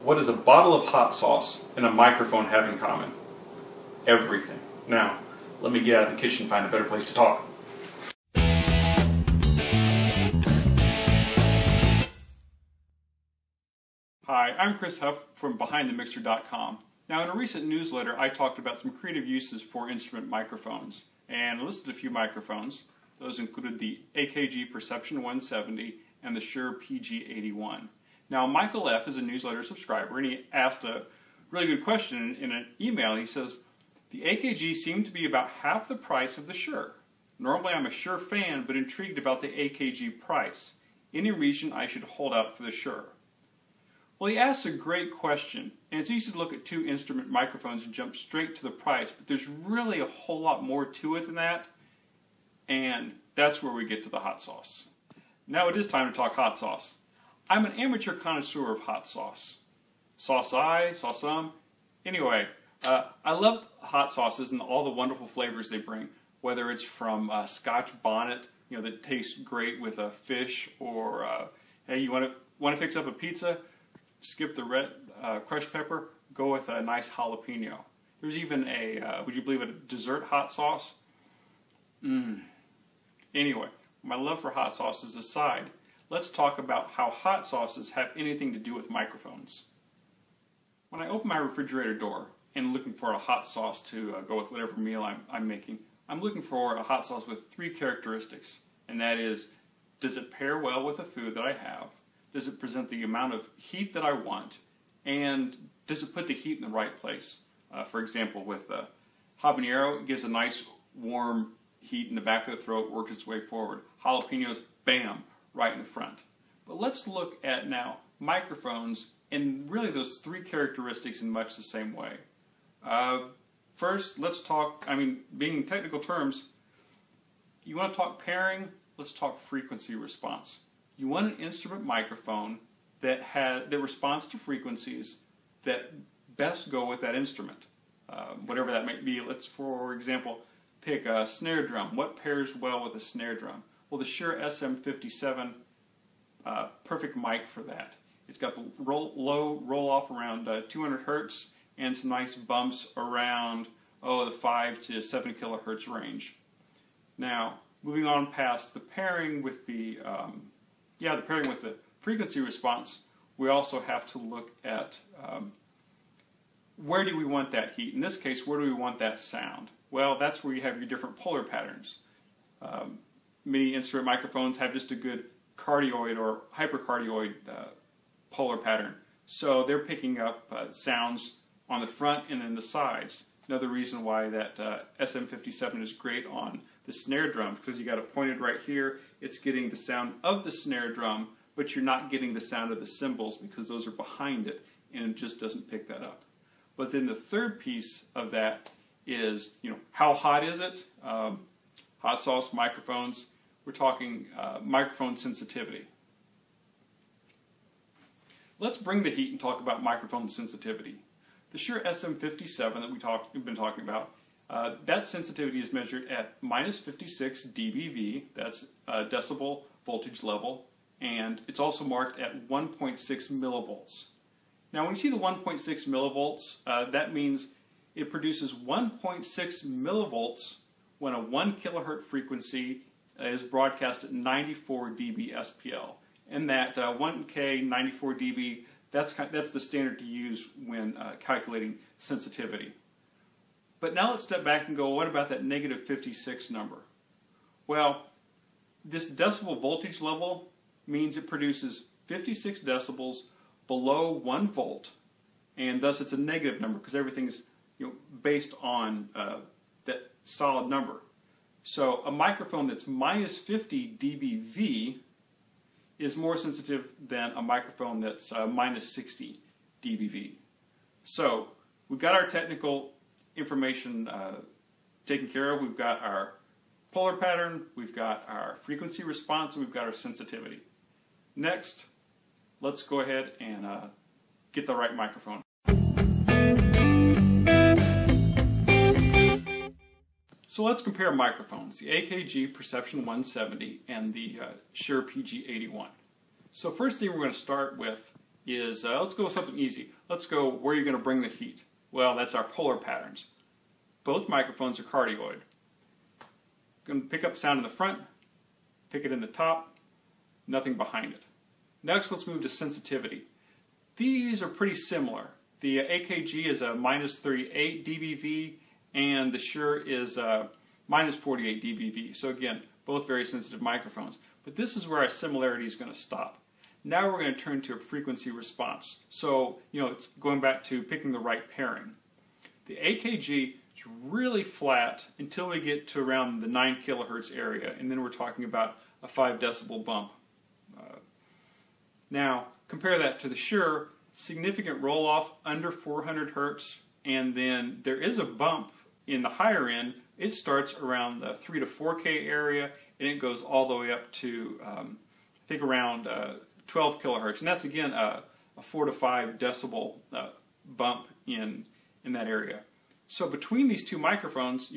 What does a bottle of hot sauce and a microphone have in common? Everything. Now, let me get out of the kitchen and find a better place to talk. Hi, I'm Chris Huff from BehindTheMixer.com. Now, in a recent newsletter, I talked about some creative uses for instrument microphones, and listed a few microphones. Those included the AKG Perception 170 and the Shure PG81. Now, Michael F. is a newsletter subscriber, and he asked a really good question in an email. He says, the AKG seemed to be about half the price of the Shure. Normally, I'm a Shure fan, but intrigued about the AKG price. Any reason I should hold out for the Shure? Well, he asks a great question, and it's easy to look at two instrument microphones and jump straight to the price, but there's really a whole lot more to it than that, and that's where we get to the hot sauce. Now it is time to talk hot sauce. I'm an amateur connoisseur of hot sauce. Sauce I, sauce Anyway, I love hot sauces and all the wonderful flavors they bring, whether it's from Scotch bonnet, that tastes great with a fish, or hey, you want to fix up a pizza? Skip the red crushed pepper, go with a nice jalapeno. There's even a, would you believe it, a dessert hot sauce? Anyway, my love for hot sauces aside, let's talk about how hot sauces have anything to do with microphones. When I open my refrigerator door and looking for a hot sauce to go with whatever meal I'm making, I'm looking for a hot sauce with three characteristics, and that is, does it pair well with the food that I have? Does it present the amount of heat that I want? And does it put the heat in the right place? For example, with habanero, it gives a nice warm heat in the back of the throat, works its way forward. Jalapenos, bam, right in the front. But let's look at now microphones and really those three characteristics in much the same way. First, let's talk, being in technical terms, you want to talk pairing, let's talk frequency response. You want an instrument microphone that responds to frequencies that best go with that instrument, whatever that might be. Let's, for example, pick a snare drum. What pairs well with a snare drum? Well, the Shure SM57, perfect mic for that. It's got the low roll-off around 200 hertz and some nice bumps around, the 5 to 7 kilohertz range. Now, moving on past the pairing with the frequency response, we also have to look at where do we want that heat. In this case, where do we want that sound? Well, that's where you have your different polar patterns. Many instrument microphones have just a good cardioid or hypercardioid polar pattern. So they're picking up sounds on the front and in the sides. Another reason why that SM57 is great on the snare drum, because you got it pointed right here, it's getting the sound of the snare drum, but you're not getting the sound of the cymbals because those are behind it, and it just doesn't pick that up. But then the third piece of that is, how hot is it? Hot sauce, microphones, we're talking microphone sensitivity. Let's bring the heat and talk about microphone sensitivity. The Shure SM57 that we've been talking about, that sensitivity is measured at minus 56 dBV, that's decibel voltage level, and it's also marked at 1.6 millivolts. Now when you see the 1.6 millivolts, that means it produces 1.6 millivolts when a 1 kilohertz frequency is broadcast at 94 dB SPL. And that 1K 94 dB, that's the standard to use when calculating sensitivity. But now let's step back and go, what about that negative 56 number? Well, this decibel voltage level means it produces 56 decibels below 1 volt, and thus it's a negative number because everything is based on that solid number. So a microphone that's minus 50 dBV is more sensitive than a microphone that's minus 60 dBV. So we've got our technical information taken care of. We've got our polar pattern, we've got our frequency response, and we've got our sensitivity. Next, let's go ahead and get the right microphone. So let's compare microphones, the AKG Perception 170 and the Shure PG81. So first thing we're going to start with is, let's go with something easy. Let's go where you're going to bring the heat. Well, that's our polar patterns. Both microphones are cardioid. Going to pick up sound in the front, pick it in the top, nothing behind it. Next, let's move to sensitivity. These are pretty similar. The AKG is a minus 38 dBV, and the Shure is minus 48 dBV. So again, both very sensitive microphones. But this is where our similarity is going to stop. Now we're going to turn to a frequency response. So, it's going back to picking the right pairing. The AKG is really flat until we get to around the 9 kilohertz area, and then we're talking about a 5 decibel bump. Now, compare that to the Shure, significant roll-off under 400 hertz, and then there is a bump in the higher end. It starts around the 3 to 4K area, and it goes all the way up to, I think, around 12 kilohertz. And that's, again, a 4 to 5 decibel bump in that area. So between these two microphones,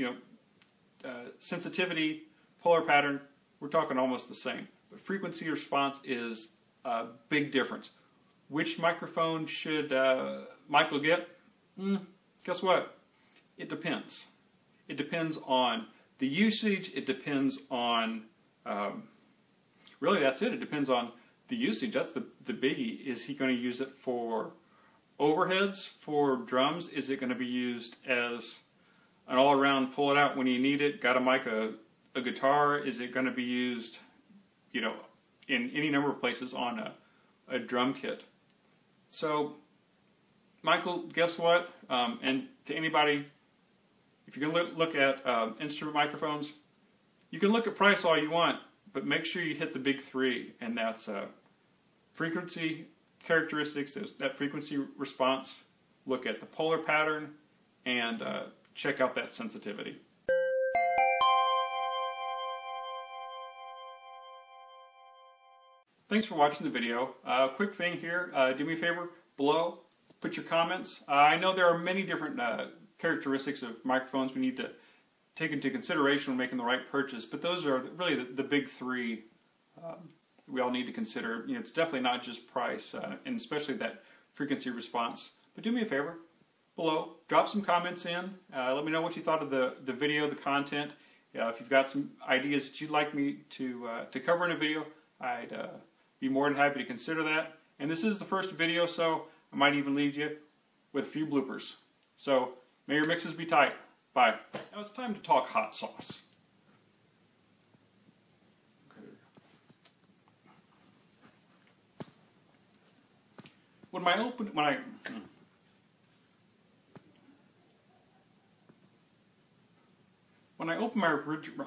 sensitivity, polar pattern, we're talking almost the same. But frequency response is a big difference. Which microphone should Michael get? Guess what? It depends. It depends on the usage. It depends on, really that's it. It depends on the usage. That's the biggie. Is he going to use it for overheads, for drums? Is it going to be used as an all-around pull it out when you need it, got to mic a guitar? Is it going to be used, in any number of places on a drum kit? So, Michael, guess what? And to anybody, if you're going to look at instrument microphones, you can look at price all you want, but make sure you hit the big three, and that's frequency characteristics, that frequency response, look at the polar pattern, and check out that sensitivity. Thanks for watching the video. Quick thing here, do me a favor, below, put your comments. I know there are many different characteristics of microphones we need to take into consideration when making the right purchase, but those are really the big three we all need to consider. It's definitely not just price, and especially that frequency response. But do me a favor, below, drop some comments in. Let me know what you thought of the video, the content. If you've got some ideas that you'd like me to cover in a video, I'd be more than happy to consider that. And this is the first video, so I might even leave you with a few bloopers. So, may your mixes be tight. Bye. Now it's time to talk hot sauce. When I open my refrigerator.